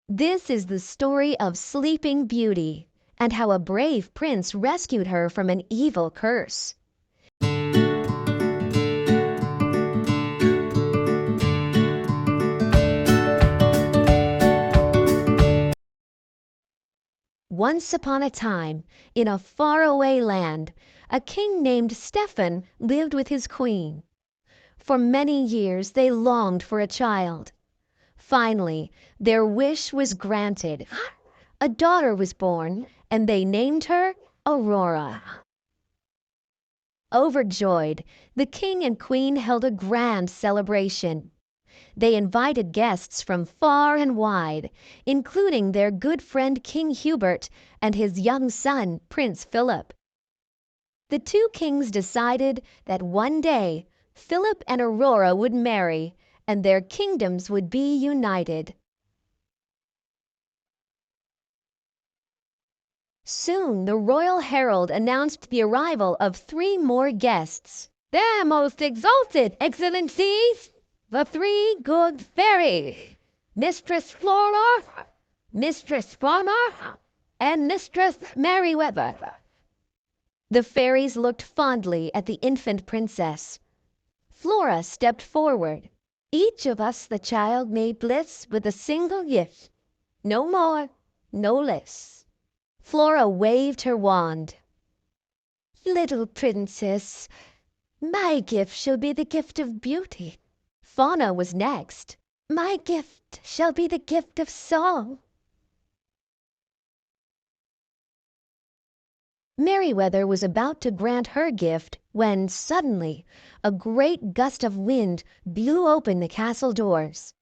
This is the story of Sleeping Beauty and how a brave prince rescued her from an evil curse. Once upon a time, in a faraway land, a king named Stefan lived with his queen. For many years they longed for a child. Finally, their wish was granted. A daughter was born, and they named her Aurora. Overjoyed, the king and queen held a grand celebration. They invited guests from far and wide, including their good friend King Hubert and his young son, Prince Phillip. The two kings decided that one day Phillip and Aurora would marry, and their kingdoms would be united. Soon the royal herald announced the arrival of 3 more guests. "Their most exalted excellencies, the 3 good fairies, Mistress Flora, Mistress Fauna, and Mistress Merryweather." The fairies looked fondly at the infant princess. Flora stepped forward. "Each of us the child may bless with a single gift, no more, no less." Flora waved her wand. "Little princess, my gift shall be the gift of beauty." Fauna was next. "My gift shall be the gift of song." Merryweather was about to grant her gift when suddenly a great gust of wind blew open the castle doors.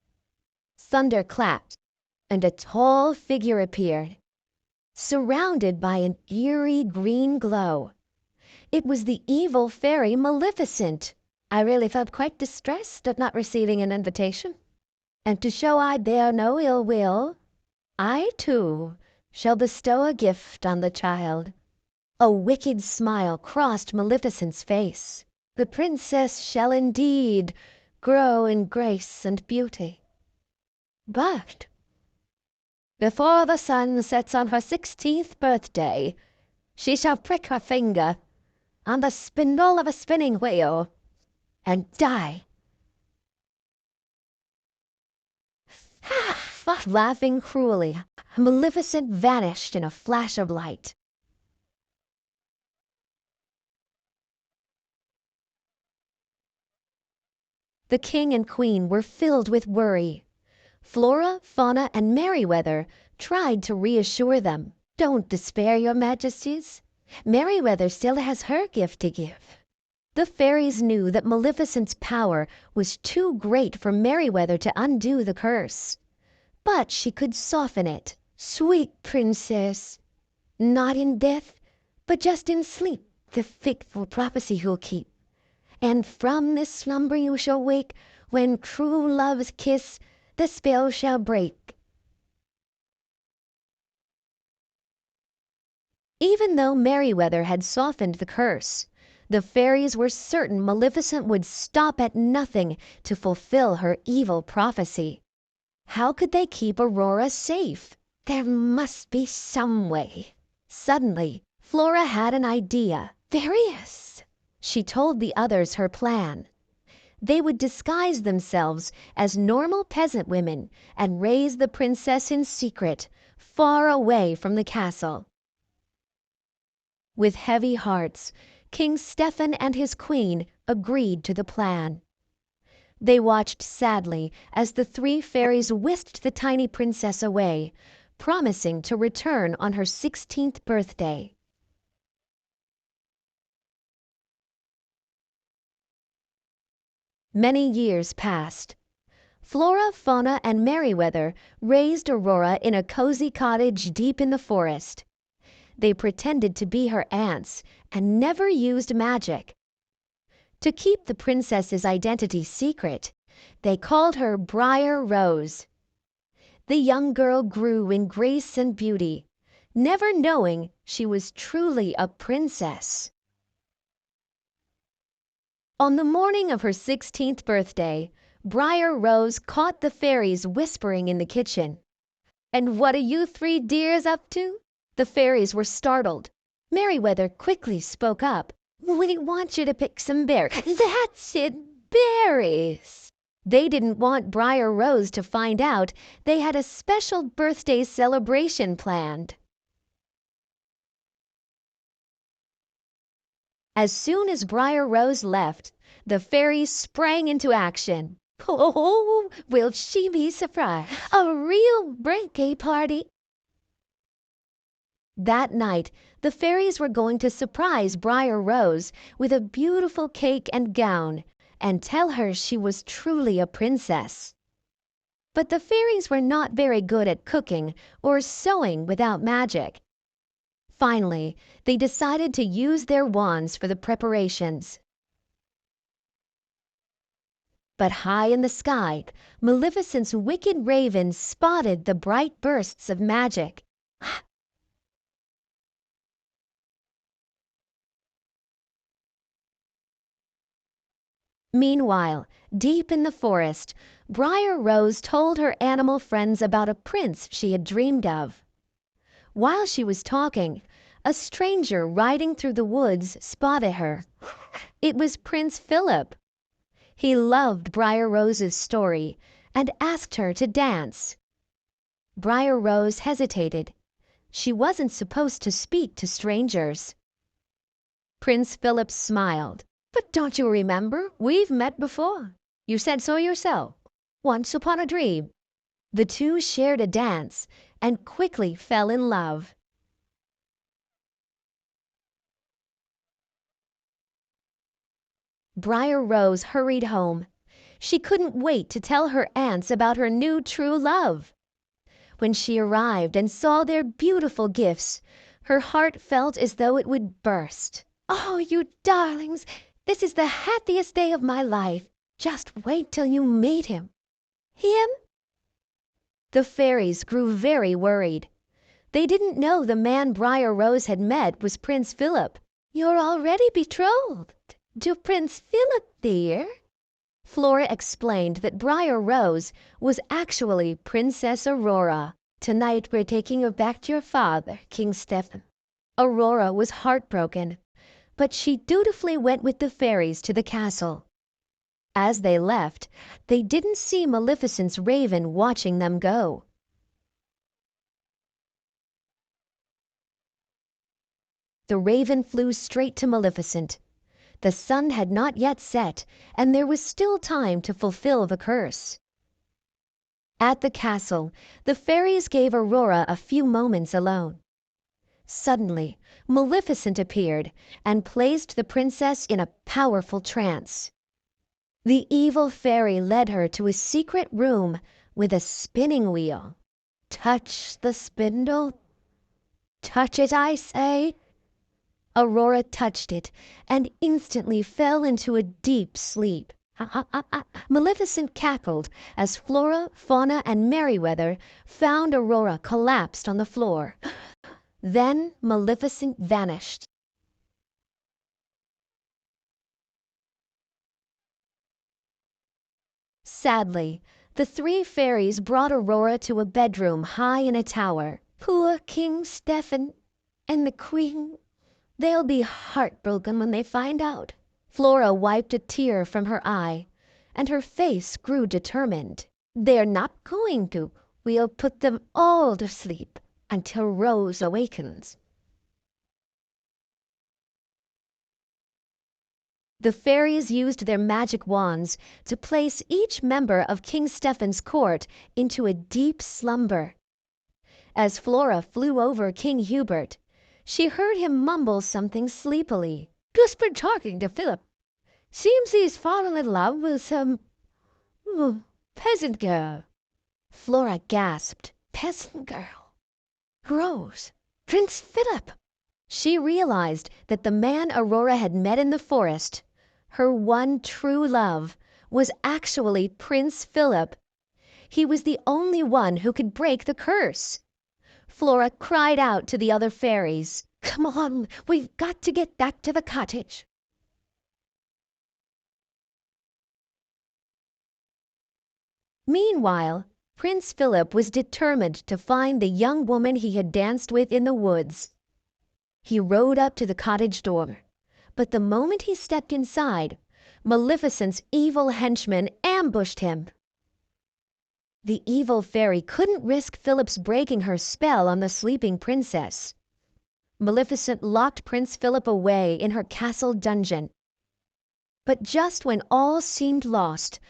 Thunder clapped, and a tall figure appeared, surrounded by an eerie green glow. It was the evil fairy Maleficent. "I really felt quite distressed at not receiving an invitation, and to show I bear no ill will, I, too, shall bestow a gift on the child." A wicked smile crossed Maleficent's face. "The princess shall indeed grow in grace and beauty, but before the sun sets on her 16th birthday, she shall prick her finger on the spindle of a spinning wheel and die." Laughing cruelly, Maleficent vanished in a flash of light. The king and queen were filled with worry. Flora, Fauna, and Merryweather tried to reassure them. "Don't despair, your majesties. Merryweather still has her gift to give." The fairies knew that Maleficent's power was too great for Merryweather to undo the curse. But she could soften it. "Sweet princess, not in death, but just in sleep, the faithful prophecy you'll keep. And from this slumber you shall wake, when true love's kiss the spell shall break." Even though Merryweather had softened the curse, the fairies were certain Maleficent would stop at nothing to fulfill her evil prophecy. How could they keep Aurora safe? There must be some way. Suddenly, Flora had an idea. "Fairies!" She told the others her plan. They would disguise themselves as normal peasant women and raise the princess in secret, far away from the castle. With heavy hearts, King Stefan and his queen agreed to the plan. They watched sadly as the 3 fairies whisked the tiny princess away, promising to return on her 16th birthday. Many years passed. Flora, Fauna, and Merryweather raised Aurora in a cozy cottage deep in the forest. They pretended to be her aunts and never used magic. To keep the princess's identity secret, they called her Briar Rose. The young girl grew in grace and beauty, never knowing she was truly a princess. On the morning of her 16th birthday, Briar Rose caught the fairies whispering in the kitchen. And what are you three dears up to?" The fairies were startled. Merryweather quickly spoke up. "We want you to pick some berries." "That's it, berries!" They didn't want Briar Rose to find out they had a special birthday celebration planned. As soon as Briar Rose left, the fairies sprang into action. "Oh, will she be surprised! A real birthday party!" That night the fairies were going to surprise Briar Rose with a beautiful cake and gown, and tell her she was truly a princess. But the fairies were not very good at cooking or sewing without magic. Finally, they decided to use their wands for the preparations. But high in the sky, Maleficent's wicked raven spotted the bright bursts of magic. Meanwhile, deep in the forest, Briar Rose told her animal friends about a prince she had dreamed of. While she was talking, a stranger riding through the woods spotted her. It was Prince Phillip. He loved Briar Rose's story and asked her to dance. Briar Rose hesitated. She wasn't supposed to speak to strangers. Prince Phillip smiled. "But don't you remember? We've met before. You said so yourself. Once upon a dream." The two shared a dance and quickly fell in love. Briar Rose hurried home. She couldn't wait to tell her aunts about her new true love. When she arrived and saw their beautiful gifts, her heart felt as though it would burst. "Oh, you darlings! This is the happiest day of my life. Just wait till you meet him." "Him?" The fairies grew very worried. They didn't know the man Briar Rose had met was Prince Phillip. "You're already betrothed to Prince Phillip, dear." Flora explained that Briar Rose was actually Princess Aurora. "Tonight we're taking you back to your father, King Stephen." Aurora was heartbroken, but she dutifully went with the fairies to the castle. As they left, they didn't see Maleficent's raven watching them go. The raven flew straight to Maleficent. The sun had not yet set, and there was still time to fulfill the curse. At the castle, the fairies gave Aurora a few moments alone. Suddenly, Maleficent appeared and placed the princess in a powerful trance. The evil fairy led her to a secret room with a spinning wheel. "Touch the spindle. Touch it, I say." Aurora touched it and instantly fell into a deep sleep. Maleficent cackled as Flora, Fauna, and Merryweather found Aurora collapsed on the floor. Then Maleficent vanished. Sadly, the three fairies brought Aurora to a bedroom high in a tower. "Poor King Stephen and the Queen. They'll be heartbroken when they find out." Flora wiped a tear from her eye, and her face grew determined. "They're not going to. We'll put them all to sleep until Rose awakens." The fairies used their magic wands to place each member of King Stephen's court into a deep slumber. As Flora flew over King Hubert, she heard him mumble something sleepily. "Just been talking to Phillip. Seems he's fallen in love with some peasant girl." Flora gasped. "Peasant girl? Rose? Prince Phillip?" She realized that the man Aurora had met in the forest, her one true love, was actually Prince Phillip. He was the only one who could break the curse. Flora cried out to the other fairies, "Come on, we've got to get back to the cottage." Meanwhile, Prince Phillip was determined to find the young woman he had danced with in the woods. He rode up to the cottage door, but the moment he stepped inside, Maleficent's evil henchman ambushed him. The evil fairy couldn't risk Philip's breaking her spell on the sleeping princess. Maleficent locked Prince Philip away in her castle dungeon. But just when all seemed lost,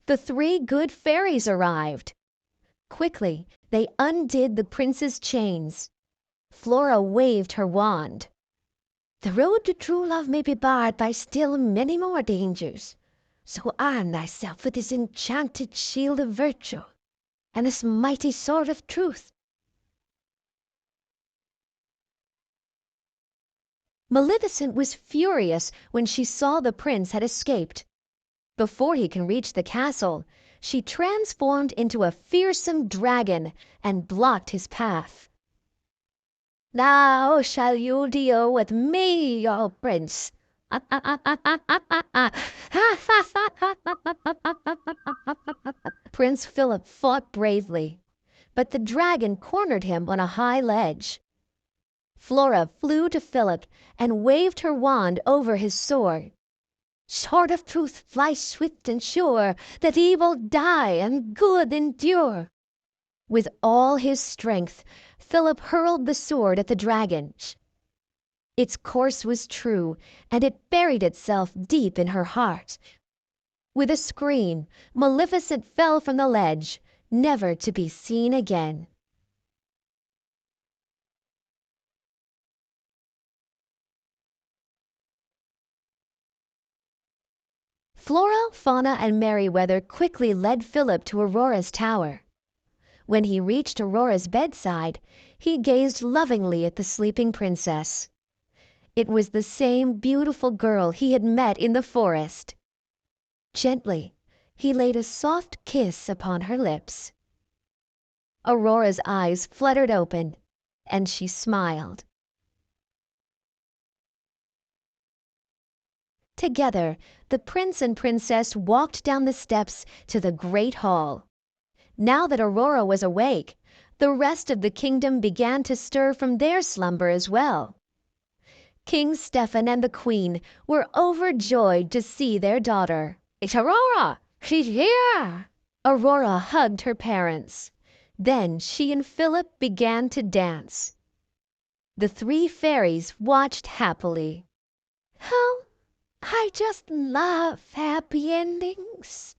the three good fairies arrived. Quickly, they undid the prince's chains. Flora waved her wand. "The road to true love may be barred by still many more dangers. So arm thyself with this enchanted shield of virtue and this mighty sword of truth." Maleficent was furious when she saw the prince had escaped. Before he can reach the castle, she transformed into a fearsome dragon and blocked his path. "Now shall you deal with me, O prince!" Prince Philip fought bravely, but the dragon cornered him on a high ledge. Flora flew to Philip and waved her wand over his sword. "Sword of truth, fly swift and sure, that evil die and good endure." With all his strength, Philip hurled the sword at the dragon. Its course was true, and it buried itself deep in her heart. With a scream, Maleficent fell from the ledge, never to be seen again. Flora, Fauna, and Merryweather quickly led Philip to Aurora's tower. When he reached Aurora's bedside, he gazed lovingly at the sleeping princess. It was the same beautiful girl he had met in the forest. Gently, he laid a soft kiss upon her lips. Aurora's eyes fluttered open, and she smiled. Together, the prince and princess walked down the steps to the great hall. Now that Aurora was awake, the rest of the kingdom began to stir from their slumber as well. King Stephen and the queen were overjoyed to see their daughter. "It's Aurora! She's here!" Aurora hugged her parents. Then she and Philip began to dance. The three fairies watched happily. "Oh, I just love happy endings,"